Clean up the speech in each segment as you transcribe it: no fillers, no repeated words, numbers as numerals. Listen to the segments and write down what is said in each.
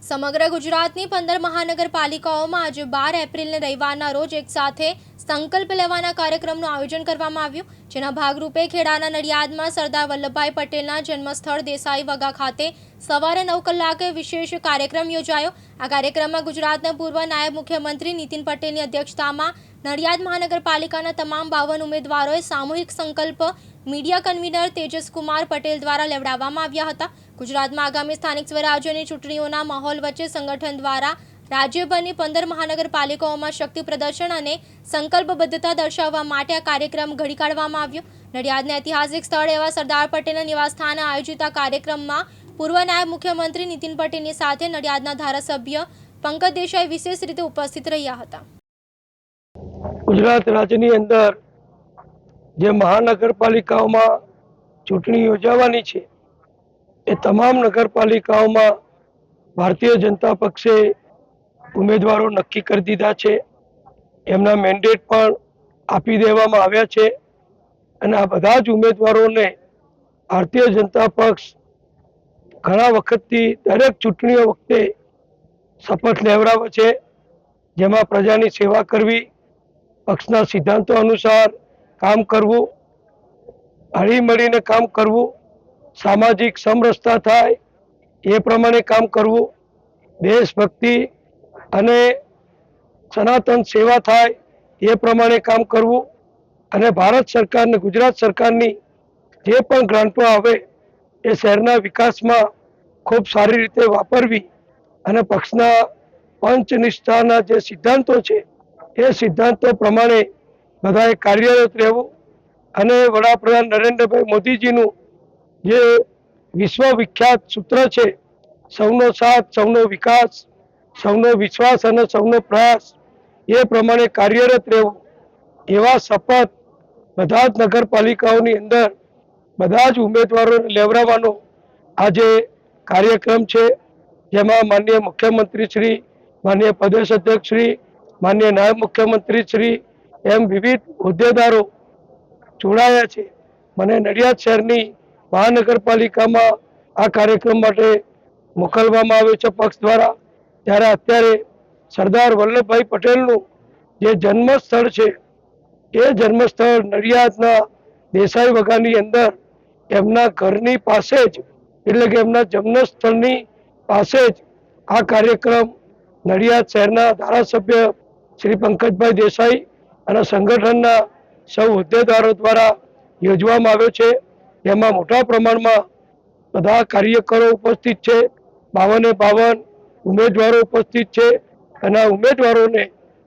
સમગ્ર ગુજરાતની 15 મહાનગરપાલિકાઓમાં આજે 12 એપ્રિલને રવિવારના રોજ એક સાથે સંકલ્પ લેવાના કાર્યક્રમનું આયોજન કરવામાં આવ્યું, જેના ભાગરૂપે ખેડાના નડિયાદમાં સરદાર વલ્લભભાઈ પટેલના જન્મસ્થળ દેસાઈ વગા ખાતે સવારે 9 કલાકે વિશેષ કાર્યક્રમ યોજાયો। આ કાર્યક્રમમાં ગુજરાતના પૂર્વ નાયબ મુખ્યમંત્રી નીતિન પટેલની અધ્યક્ષતામાં નડિયાદ મહાનગરપાલિકાના તમામ 52 ઉમેદવારોએ સામૂહિક સંકલ્પ મીડિયા કન્વીનર તેજસ કુમાર પટેલ દ્વારા લેવડાવવામાં આવ્યા હતા। ગુજરાતમાં આગામી સ્થાનિક સ્વરાજ્યની ચૂંટણીઓના માહોલ વચ્ચે સંગઠન દ્વારા રાજ્યભરની 15 મહાનગરપાલિકાઓમાં શક્તિ પ્રદર્શન અને સંકલ્પબદ્ધતા દર્શાવવા માટે આ કાર્યક્રમ ઘડી કાઢવામાં આવ્યો। નડિયાદના ઐતિહાસિક સ્થળ એવા સરદાર પટેલના નિવાસસ્થાને આયોજિત આ કાર્યક્રમમાં પૂર્વ નાયબ મુખ્યમંત્રી નીતિન પટેલની સાથે નડિયાદના ધારાસભ્ય પંકજ દેસાઈ વિશેષ રીતે ઉપસ્થિત રહ્યા હતા। ગુજરાત રાજ્યની અંદર જે મહાનગરપાલિકાઓમાં ચૂંટણી યોજાવાની છે એ તમામ નગરપાલિકાઓમાં ભારતીય જનતા પક્ષે ઉમેદવારો નક્કી કરી દીધા છે। એમના મેન્ડેટ પણ આપી દેવામાં આવ્યા છે અને આ બધા જ ઉમેદવારોને ભારતીય જનતા પક્ષ ઘણા વખતથી દરેક ચૂંટણીઓ વખતે શપથ લેવડાવે છે, જેમાં પ્રજાની સેવા કરવી, પક્ષના સિદ્ધાંતો અનુસાર કામ કરવું, હળી મળીને કામ કરવું, સામાજિક સમરસતા થાય એ પ્રમાણે કામ કરવું, દેશભક્તિ અને સનાતન સેવા થાય એ પ્રમાણે કામ કરવું અને ભારત સરકાર અને ગુજરાત સરકારની જે પણ ગ્રાન્ટો આવે એ શહેરના વિકાસમાં ખૂબ સારી રીતે વાપરવી અને પક્ષના પંચનિષ્ઠાના જે સિદ્ધાંતો છે એ સિદ્ધાંતો પ્રમાણે બધાએ કાર્યરત રહેવું અને વડાપ્રધાન નરેન્દ્રભાઈ મોદીજીનું જે વિશ્વવિખ્યાત સૂત્ર છે, સૌનો સાથ, સૌનો વિકાસ, સૌનો વિશ્વાસ અને સૌનો પ્રયાસ, એ પ્રમાણે કાર્યરત રહેવું, એવા શપથ બધા જ નગરપાલિકાઓની અંદર બધા જ ઉમેદવારોને લેવડાવવાનો આજે કાર્યક્રમ છે, જેમાં માનનીય મુખ્યમંત્રી શ્રી, માનનીય પ્રદેશ અધ્યક્ષ શ્રી, માનનીય નાયબ મુખ્યમંત્રી શ્રી એમ વિવિધ હોદ્દેદારો જોડાયા છે। મને નડિયાદ શહેરની મહાનગરપાલિકામાં આ કાર્યક્રમ માટે મોકલવામાં આવ્યો છે પક્ષ દ્વારા। ત્યારે અત્યારે સરદાર વલ્લભભાઈ પટેલનું જે જન્મસ્થળ છે એ જન્મસ્થળ નડિયાદના દેસાઈ વગાની અંદર એમના ઘરની પાસે જ, એટલે કે એમના જન્મસ્થળની પાસે જ આ કાર્યક્રમ નડિયાદ શહેરના ધારાસભ્ય શ્રી પંકજભાઈ દેસાઈ અને સંગઠનના સૌ હોદ્દેદારો દ્વારા યોજવામાં આવ્યો છે। એમાં મોટા પ્રમાણમાં બધા કાર્યકરો ઉપસ્થિત છે, 52 ઉમેદવારો ઉપસ્થિત છે અને આ ઉમેદવારોને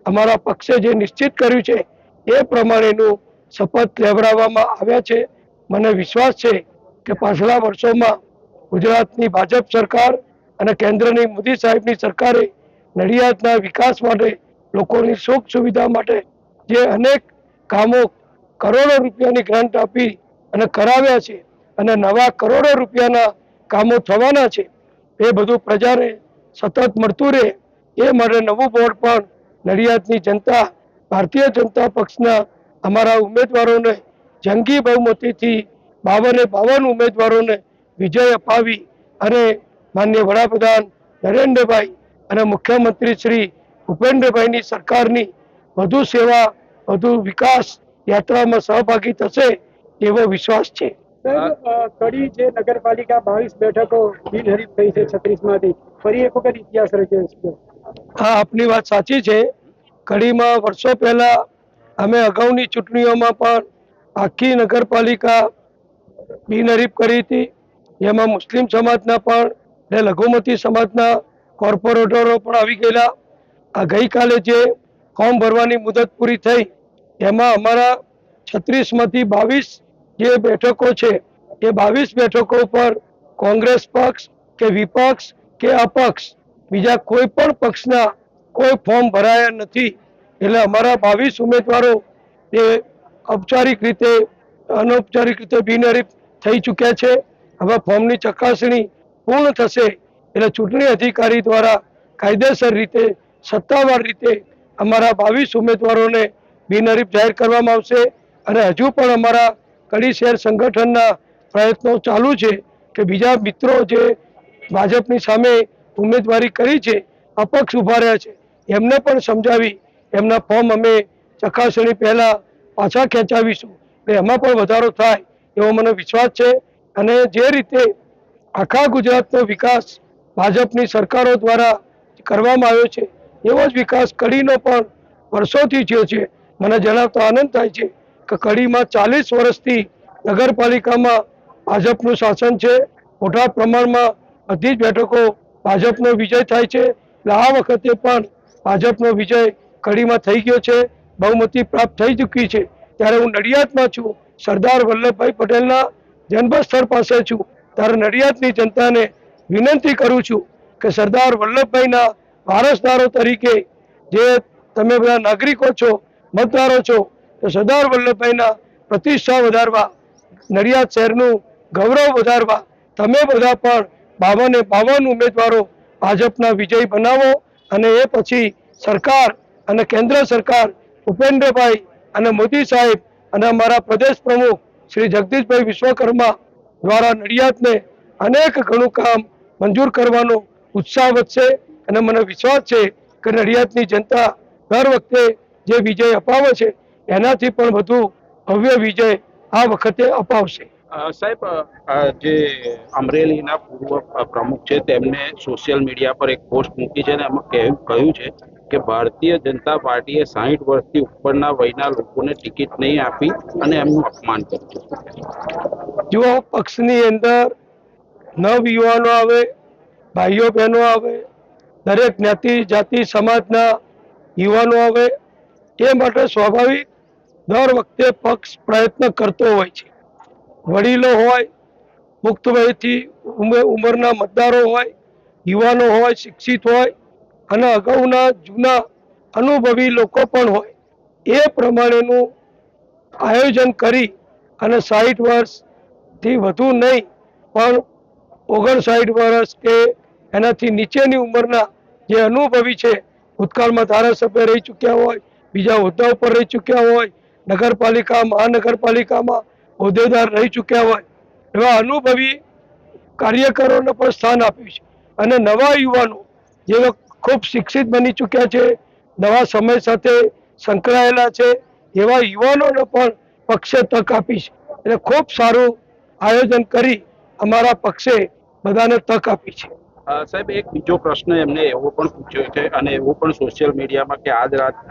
અમારા પક્ષે જે નિશ્ચિત કર્યું છે એ પ્રમાણેનું શપથ લેવડાવવામાં આવ્યા છે। મને વિશ્વાસ છે કે પાછલા વર્ષોમાં ગુજરાતની ભાજપ સરકાર અને કેન્દ્રની મોદી સાહેબની સરકારે નડિયાદના વિકાસ માટે, લોકોની સુખ સુવિધા માટે જે અનેક કામો કરોડો રૂપિયાની ગ્રાન્ટ આપી અને કરાવ્યા છે અને નવા કરોડો રૂપિયાના કામો થવાના છે, એ બધું પ્રજાને સતત મળતું રહે એ માટે નવું બોર્ડ પણ નડિયાદની જનતા ભારતીય જનતા પક્ષના અમારા ઉમેદવારોને જંગી બહુમતીથી 52 ઉમેદવારોને વિજય અપાવી અને માનનીય વડાપ્રધાન નરેન્દ્રભાઈ અને મુખ્યમંત્રી શ્રી ભૂપેન્દ્રભાઈની સરકારની વધુ સેવા, વધુ વિકાસ યાત્રામાં સહભાગી થશે એવો વિશ્વાસ છે। કડી જે નગરપાલિકા 22 બેઠકો બિનહરીફ થઈ છે 36માંથી, ફરી એક વખત ઇતિહાસ રચ્યો છે। હા, આપની વાત સાચી છે। કડીમાં વર્ષો પહેલા અમે અગાઉની ચૂંટણીઓમાં પણ આખી નગરપાલિકા બિનહરીફ કરી હતી, જેમાં મુસ્લિમ સમાજના પણ અને લઘુમતી સમાજના કોર્પોરેટરો પણ આવી ગયેલા। આ ગઈકાલે જે ફોર્મ ભરવાની મુદત પૂરી થઈ એમાં અમારા 36માંથી 22 જે બેઠકો છે એ 22 બેઠકો પર કોંગ્રેસ પક્ષ કે વિપક્ષ કે અપક્ષ બીજા કોઈ પણ પક્ષના કોઈ ફોર્મ ભરાયા નથી। એટલે અમારા 22 ઉમેદવારો એ ઔપચારિક રીતે, અનૌપચારિક રીતે બિનહરીફ થઈ ચૂક્યા છે। હવે ફોર્મની ચકાસણી પૂર્ણ થશે એટલે ચૂંટણી અધિકારી દ્વારા કાયદેસર રીતે, સત્તાવાર રીતે અમારા 22 ઉમેદવારોને બિનહરીફ જાહેર કરવામાં આવશે અને હજુ પણ અમારા કડી શહેર સંગઠનના પ્રયત્નો ચાલુ છે કે બીજા મિત્રો જે ભાજપની સામે ઉમેદવારી કરી છે, અપક્ષ ઉભા રહ્યા છે, એમને પણ સમજાવી એમના ફોર્મ અમે ચકાસણી પહેલા પાછા ખેંચાવીશું એટલે એમાં પણ વધારો થાય એવો મને વિશ્વાસ છે. અને જે રીતે આખા ગુજરાતનો વિકાસ ભાજપની સરકારો દ્વારા કરવામાં આવ્યો છે એવો જ વિકાસ કડીનો પણ વર્ષોથી થયો છે. મને જણાવતો આનંદ થાય છે કે કડીમાં 40 વર્ષથી નગરપાલિકામાં ભાજપનું શાસન છે. મોટા પ્રમાણમાં બધી જ બેઠકો ભાજપનો વિજય થાય છે. એટલે આ વખતે પણ ભાજપનો વિજય કડીમાં થઈ ગયો છે, બહુમતી પ્રાપ્ત થઈ ચૂકી છે. ત્યારે હું નડિયાદમાં છું, સરદાર વલ્લભભાઈ પટેલના જન્મસ્થળ પાસે છું. ત્યારે નડિયાદની જનતાને વિનંતી કરું છું કે સરદાર વલ્લભભાઈના વારસદારો તરીકે જે તમે બધા નાગરિકો છો, મતદારો છો, તો સરદાર વલ્લભભાઈના પ્રતિષ્ઠા વધારવા, નડિયાદ શહેરનું ગૌરવ વધારવા તમે બધા પણ 52 ઉમેદવારો ભાજપના વિજય બનાવો અને એ પછી સરકાર અને કેન્દ્ર સરકાર ભૂપેન્દ્રભાઈ અને મોદી સાહેબ અને અમારા પ્રદેશ પ્રમુખ શ્રી જગદીશભાઈ વિશ્વકર્મા દ્વારા નડિયાદને અનેક ઘણું કામ મંજૂર કરવાનો ઉત્સાહ વધશે. અને મને વિશ્વાસ છે કે નડિયાદની જનતા દર વખતે જે વિજય અપાવે છે એનાથી પણ વધુ ભવ્ય વિજય આ વખતે અપાવશે. સાહેબ, જે અમરેલીના પૂર્વ પ્રમુખ છે તેમને સોશિયલ મીડિયા પર એક પોસ્ટ મૂકી છે અને એમાં કહ્યું છે કે ભારતીય જનતા પાર્ટીએ 60 વર્ષથી ઉપરના વયના લોકોને ટિકિટ નહીં આપી અને એમનું અપમાન કર્યું. જો પક્ષની અંદર નવ યુવાનો આવે, ભાઈઓ બહેનો આવે, દરેક જ્ઞાતિ જાતિ સમાજના યુવાનો આવે, એ માટે સ્વાભાવિક દર વખતે પક્ષ પ્રયત્ન કરતો હોય છે. વડીલો હોય, મુક્ત વયથી ઉંમરના મતદારો હોય, યુવાનો હોય, શિક્ષિત હોય અને અગાઉના જૂના અનુભવી લોકો પણ હોય, એ પ્રમાણેનું આયોજન કરી અને 60 વર્ષથી વધુ નહીં પણ 59 વર્ષ કે એનાથી નીચેની ઉંમરના જે અનુભવી છે, ભૂતકાળમાં ધારાસભ્ય રહી ચૂક્યા હોય, બીજા હોદ્દા ઉપર રહી ચૂક્યા હોય, નગરપાલિકા મહાનગરપાલિકામાં હોદ્દેદાર રહી ચૂક્યા હોય, એવા અનુભવી કાર્યકરોને પણ સ્થાન આપ્યું છે. અને નવા યુવાનો જે ખૂબ શિક્ષિત બની ચૂક્યા છે, નવા સમય સાથે સંકળાયેલા છે, એવા યુવાનોને પણ પક્ષે તક આપી છે. એટલે ખૂબ સારું આયોજન કરી અમારા પક્ષે બધાને તક આપી છે. સાહેબ, એક બીજો પ્રશ્ન એમને એવો પણ પૂછ્યો છે અને એવું પણ સોશિયલ મીડિયામાં કે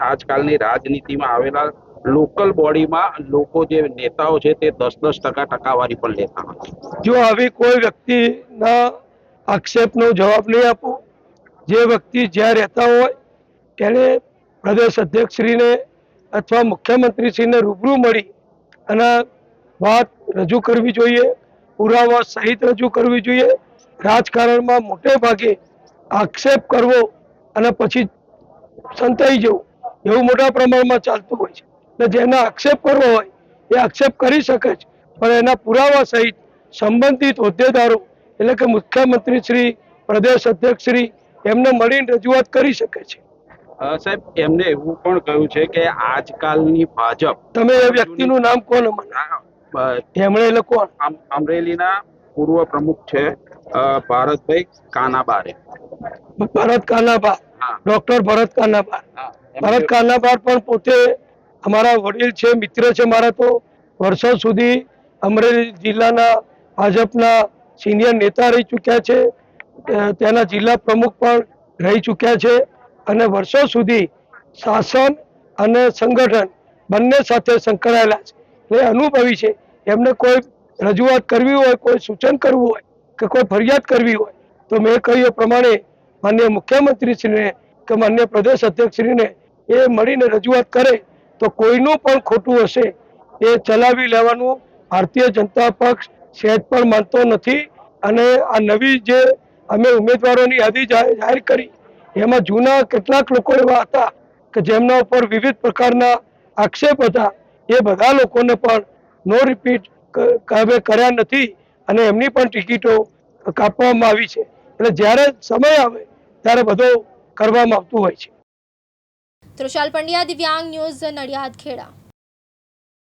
આજકાલની રાજનીતિમાં આવેલા લોકલ બોડીમાં લોકો જે નેતાઓ છે તે 10% ટકાવારી પણ લેતા નથી. જો આવી કોઈ વ્યક્તિના આક્ષેપનો જવાબ નહીં આપું, જે વ્યક્તિ જ્યાં રહેતા હોય તેને પ્રદેશ અધ્યક્ષશ્રીને અથવા મુખ્યમંત્રીશ્રીને રૂબરૂ મળી અને વાત રજૂ કરવી જોઈએ, પુરાવા સહિત રજૂ કરવી જોઈએ. રાજકારણમાં મોટે ભાગે આક્ષેપ કરવો અને પછી સંતાઈ જવું એવું મોટા પ્રમાણમાં ચાલતું હોય છે. એટલે જેને આક્ષેપ કરવો હોય એ આક્ષેપ કરી શકે છે, પણ એના પુરાવા સહિત સંબંધિત હોદ્દેદારો એટલે કે મુખ્યમંત્રી શ્રી, પ્રદેશ અધ્યક્ષ શ્રી એમને મળીને રજૂઆત કરી શકે છે. સાહેબ, એમને એવું પણ કહ્યું છે કે આજકાલની ભાજપ, તમે એ વ્યક્તિનું નામ કોણ એમણે એ લોકો અમરેલીના પૂર્વ પ્રમુખ છે ભારતભાઈ કાનાબારે. ભરત કાનાબાર, ડોક્ટર ભરત કાનાબાર. ભરત કાનાબાર પણ પોતે અમારા વડીલ છે, મિત્ર છે મારા. તો વર્ષો સુધી અમરેલી જિલ્લાના ભાજપના સિનિયર નેતા રહી ચૂક્યા છે, તેના જિલ્લા પ્રમુખ પણ રહી ચૂક્યા છે અને વર્ષો સુધી શાસન અને સંગઠન બંને સાથે સંકળાયેલા છે. એ અનુભવી છે. એમને કોઈ રજૂઆત કરવી હોય, કોઈ સૂચન કરવું હોય કે કોઈ ફરિયાદ કરવી હોય તો મેં કહ્યું પ્રમાણે માન્ય મુખ્યમંત્રીશ્રીને કે માન્ય પ્રદેશ અધ્યક્ષશ્રીને એ મળીને રજૂઆત કરે તો કોઈનું પણ ખોટું હશે એ ચલાવી લેવાનું ભારતીય જનતા પક્ષ સહેજ પણ માનતો નથી. અને આ નવી જે અમે ઉમેદવારોની યાદી જાહેર કરી એમાં જૂના કેટલાક લોકો એવા હતા કે જેમના ઉપર વિવિધ પ્રકારના આક્ષેપ હતા, એ બધા લોકોને પણ નો રિપીટ હવે કર્યા નથી અને એમની પણ ટિકિટો કાપવામાં આવી છે. એટલે જ્યારે સમય આવે ત્યારે બધો કરવામાં આવતું હોય છે. તૃષાલ પંડ્યા, દિવ્યાંગ ન્યૂઝ, નડિયાદ ખેડા.